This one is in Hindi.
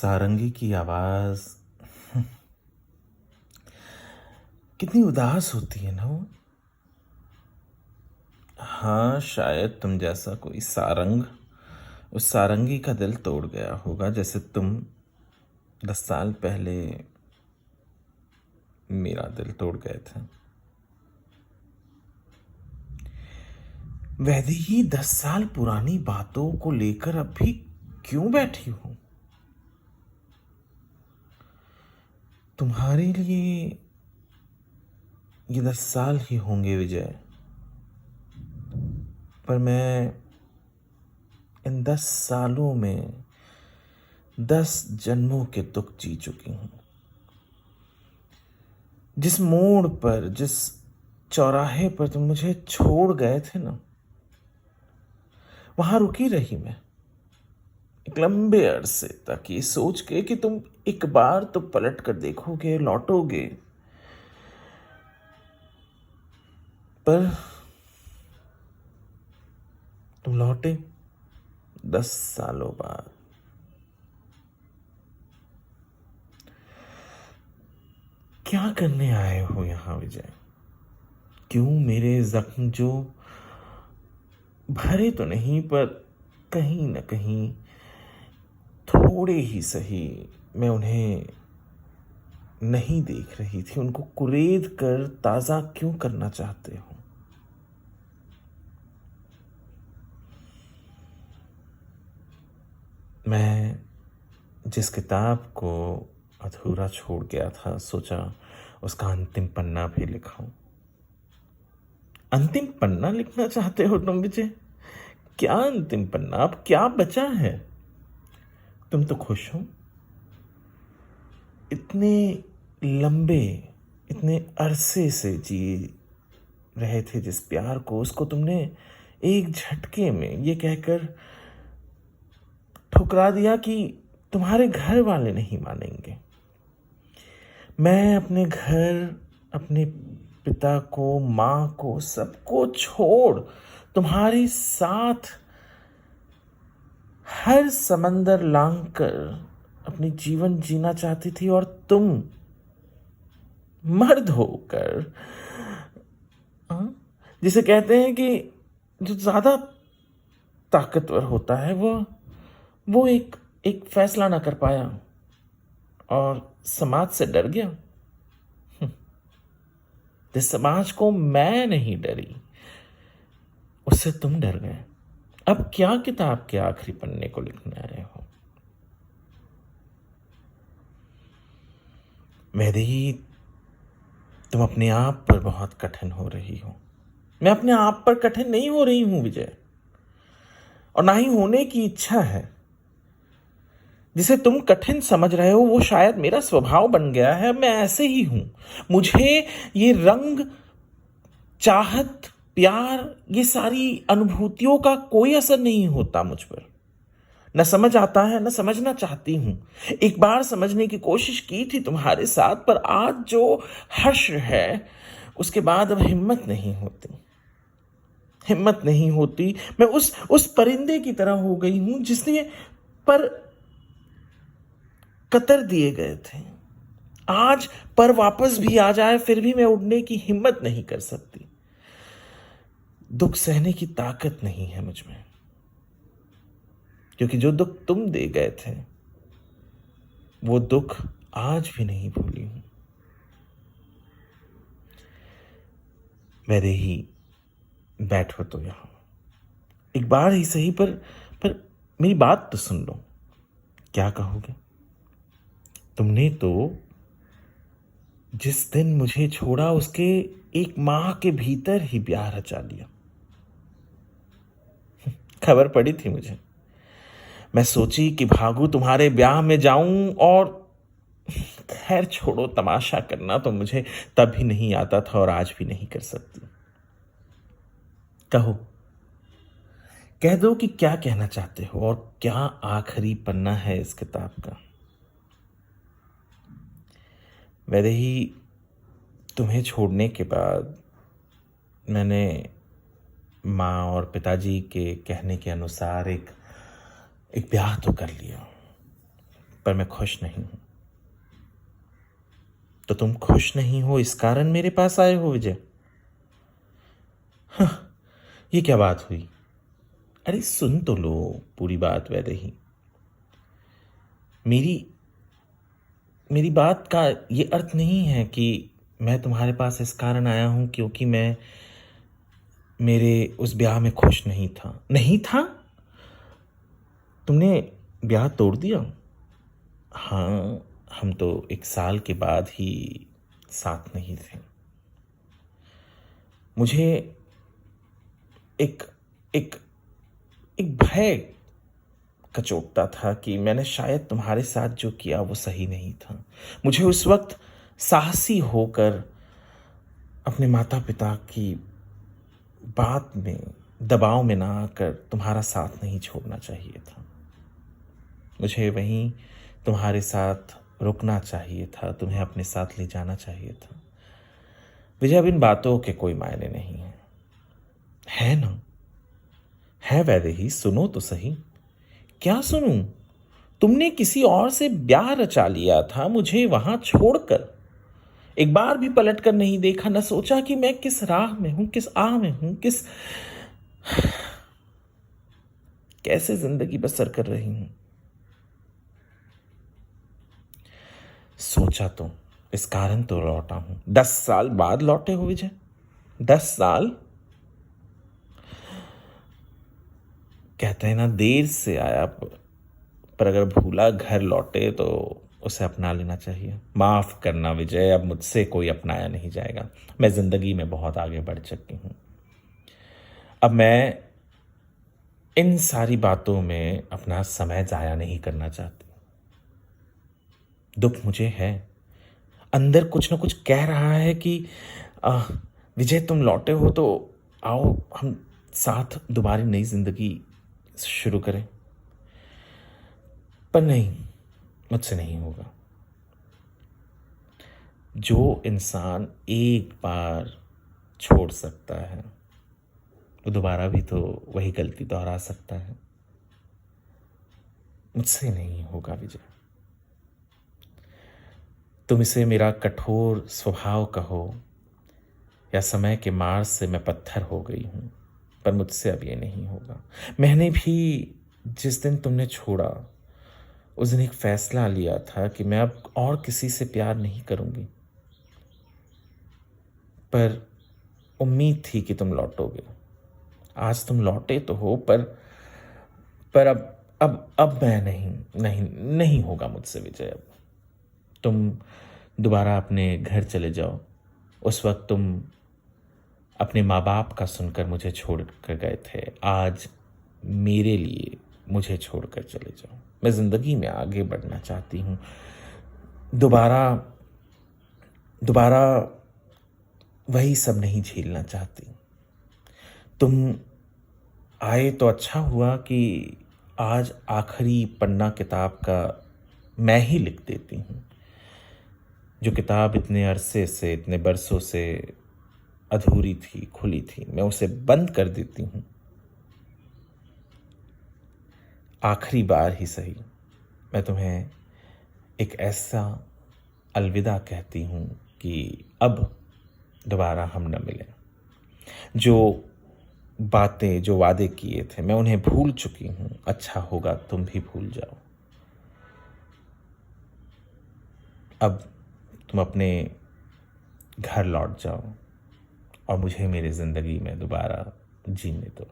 सारंगी की आवाज कितनी उदास होती है ना वो। हाँ, शायद तुम जैसा कोई सारंग उस सारंगी का दिल तोड़ गया होगा, जैसे तुम 10 साल पहले मेरा दिल तोड़ गए थे। वैसे ही 10 साल पुरानी बातों को लेकर अब भी क्यों बैठी हूं? तुम्हारे लिए ये 10 साल ही होंगे विजय, पर मैं इन 10 सालों में 10 जन्मों के दुख जी चुकी हूं। जिस मोड़ पर, जिस चौराहे पर तुम मुझे छोड़ गए थे ना, वहां रुकी रही मैं एक लंबे अरसे तक, ये सोच के कि तुम एक बार तो पलट कर देखोगे, लौटोगे। पर तुम लौटे 10 सालों बाद। क्या करने आए हो यहां विजय? क्यों मेरे जख्म जो भरे तो नहीं, पर कहीं न कहीं थोड़े ही सही मैं उन्हें नहीं देख रही थी, उनको कुरेद कर ताजा क्यों करना चाहते हो? मैं जिस किताब को अधूरा छोड़ गया था, सोचा उसका अंतिम पन्ना भी लिखाऊं। अंतिम पन्ना लिखना चाहते हो तुम विजय? क्या अंतिम पन्ना? अब क्या बचा है? तुम तो खुश हो। इतने लंबे, इतने अरसे से जी रहे थे जिस प्यार को, उसको तुमने एक झटके में ये कहकर ठुकरा दिया कि तुम्हारे घर वाले नहीं मानेंगे। मैं अपने घर, अपने पिता को, मां को, सबको छोड़ तुम्हारे साथ हर समंदर लांघकर अपनी जीवन जीना चाहती थी, और तुम मर्द होकर, जिसे कहते हैं कि जो ज्यादा ताकतवर होता है वो एक फैसला ना कर पाया और समाज से डर गया। जिस समाज को मैं नहीं डरी, उससे तुम डर गए। अब क्या किताब के आखिरी पन्ने को लिखने आए हो? मेरी, तुम अपने आप पर बहुत कठिन हो रही हो। मैं अपने आप पर कठिन नहीं हो रही हूं विजय, और ना ही होने की इच्छा है। जिसे तुम कठिन समझ रहे हो वो शायद मेरा स्वभाव बन गया है। मैं ऐसे ही हूं। मुझे ये रंग, चाहत, प्यार, ये सारी अनुभूतियों का कोई असर नहीं होता मुझ पर। न समझ आता है, न समझना चाहती हूं। एक बार समझने की कोशिश की थी तुम्हारे साथ, पर आज जो हर्ष है उसके बाद अब हिम्मत नहीं होती। हिम्मत नहीं होती। मैं उस परिंदे की तरह हो गई हूं जिसने पर कतर दिए गए थे। आज पर वापस भी आ जाए फिर भी मैं उड़ने की हिम्मत नहीं कर सकती। दुख सहने की ताकत नहीं है मुझ में, क्योंकि जो दुख तुम दे गए थे वो दुख आज भी नहीं भूली हूं। मेरे ही बैठो तो यहां एक बार ही सही, पर मेरी बात तो सुन लो। क्या कहोगे? तुमने तो जिस दिन मुझे छोड़ा उसके 1 माह के भीतर ही ब्याह रचा लिया। खबर पड़ी थी मुझे। मैं सोची कि भागू, तुम्हारे ब्याह में जाऊं, और खैर छोड़ो, तमाशा करना तो मुझे तब भी नहीं आता था और आज भी नहीं कर सकती। कहो, कह दो कि क्या कहना चाहते हो और क्या आखिरी पन्ना है इस किताब का। वैसे ही तुम्हें छोड़ने के बाद मैंने माँ और पिताजी के कहने के अनुसार एक ब्याह तो कर लिया। पर मैं खुश नहीं हूं। तो तुम खुश नहीं हो इस कारण मेरे पास आए हो विजय? ये क्या बात हुई? अरे सुन तो लो पूरी बात। वैदेही, मेरी मेरी बात का ये अर्थ नहीं है कि मैं तुम्हारे पास इस कारण आया हूं क्योंकि मैं मेरे उस ब्याह में खुश नहीं था। नहीं था? तुमने ब्याह तोड़ दिया? हाँ, हम तो 1 साल के बाद ही साथ नहीं थे। मुझे एक एक एक भय कचोटता था कि मैंने शायद तुम्हारे साथ जो किया वो सही नहीं था। मुझे उस वक्त साहसी होकर अपने माता पिता की बात में, दबाव में ना आकर तुम्हारा साथ नहीं छोड़ना चाहिए था। मुझे वहीं तुम्हारे साथ रुकना चाहिए था, तुम्हें अपने साथ ले जाना चाहिए था। विजय, अब इन बातों के कोई मायने नहीं है ना? है वैदेही, सुनो तो सही। क्या सुनूं? तुमने किसी और से ब्याह रचा लिया था मुझे वहां छोड़कर। एक बार भी पलट कर नहीं देखा, न सोचा कि मैं किस राह में हूं, किस आह में हूं, कैसे जिंदगी बसर कर रही हूं। सोचा तो इस कारण तो लौटा हूं। 10 साल बाद लौटे हो विजय? 10 साल? कहते हैं ना, देर से आया पर अगर भूला घर लौटे तो उसे अपना लेना चाहिए। माफ करना विजय, अब मुझसे कोई अपनाया नहीं जाएगा। मैं जिंदगी में बहुत आगे बढ़ चुकी हूं। अब मैं इन सारी बातों में अपना समय जाया नहीं करना चाहती। दुख मुझे है, अंदर कुछ ना कुछ कह रहा है कि विजय तुम लौटे हो तो आओ हम साथ दोबारा नई जिंदगी शुरू करें। पर नहीं, मुझसे नहीं होगा। जो इंसान एक बार छोड़ सकता है वो दोबारा भी तो वही गलती दोहरा सकता है। मुझसे नहीं होगा विजय। तुम इसे मेरा कठोर स्वभाव कहो या समय के मार से मैं पत्थर हो गई हूं, पर मुझसे अब ये नहीं होगा। मैंने भी जिस दिन तुमने छोड़ा उस दिन एक फैसला लिया था कि मैं अब और किसी से प्यार नहीं करूंगी, पर उम्मीद थी कि तुम लौटोगे। आज तुम लौटे तो हो, पर अब मैं नहीं होगा मुझसे विजय। अब तुम दोबारा अपने घर चले जाओ। उस वक्त तुम अपने माँ बाप का सुनकर मुझे छोड़ कर गए थे, आज मेरे लिए मुझे छोड़कर चले जाओ। मैं जिंदगी में आगे बढ़ना चाहती हूँ। दोबारा दोबारा वही सब नहीं झेलना चाहती। तुम आए तो अच्छा हुआ कि आज आखिरी पन्ना किताब का मैं ही लिख देती हूँ। जो किताब इतने अरसे से, इतने बरसों से अधूरी थी, खुली थी, मैं उसे बंद कर देती हूँ। आखिरी बार ही सही मैं तुम्हें एक ऐसा अलविदा कहती हूँ कि अब दोबारा हम न मिलें। जो बातें, जो वादे किए थे, मैं उन्हें भूल चुकी हूँ। अच्छा होगा तुम भी भूल जाओ। अब तुम अपने घर लौट जाओ और मुझे मेरी जिंदगी में दोबारा जीने दो।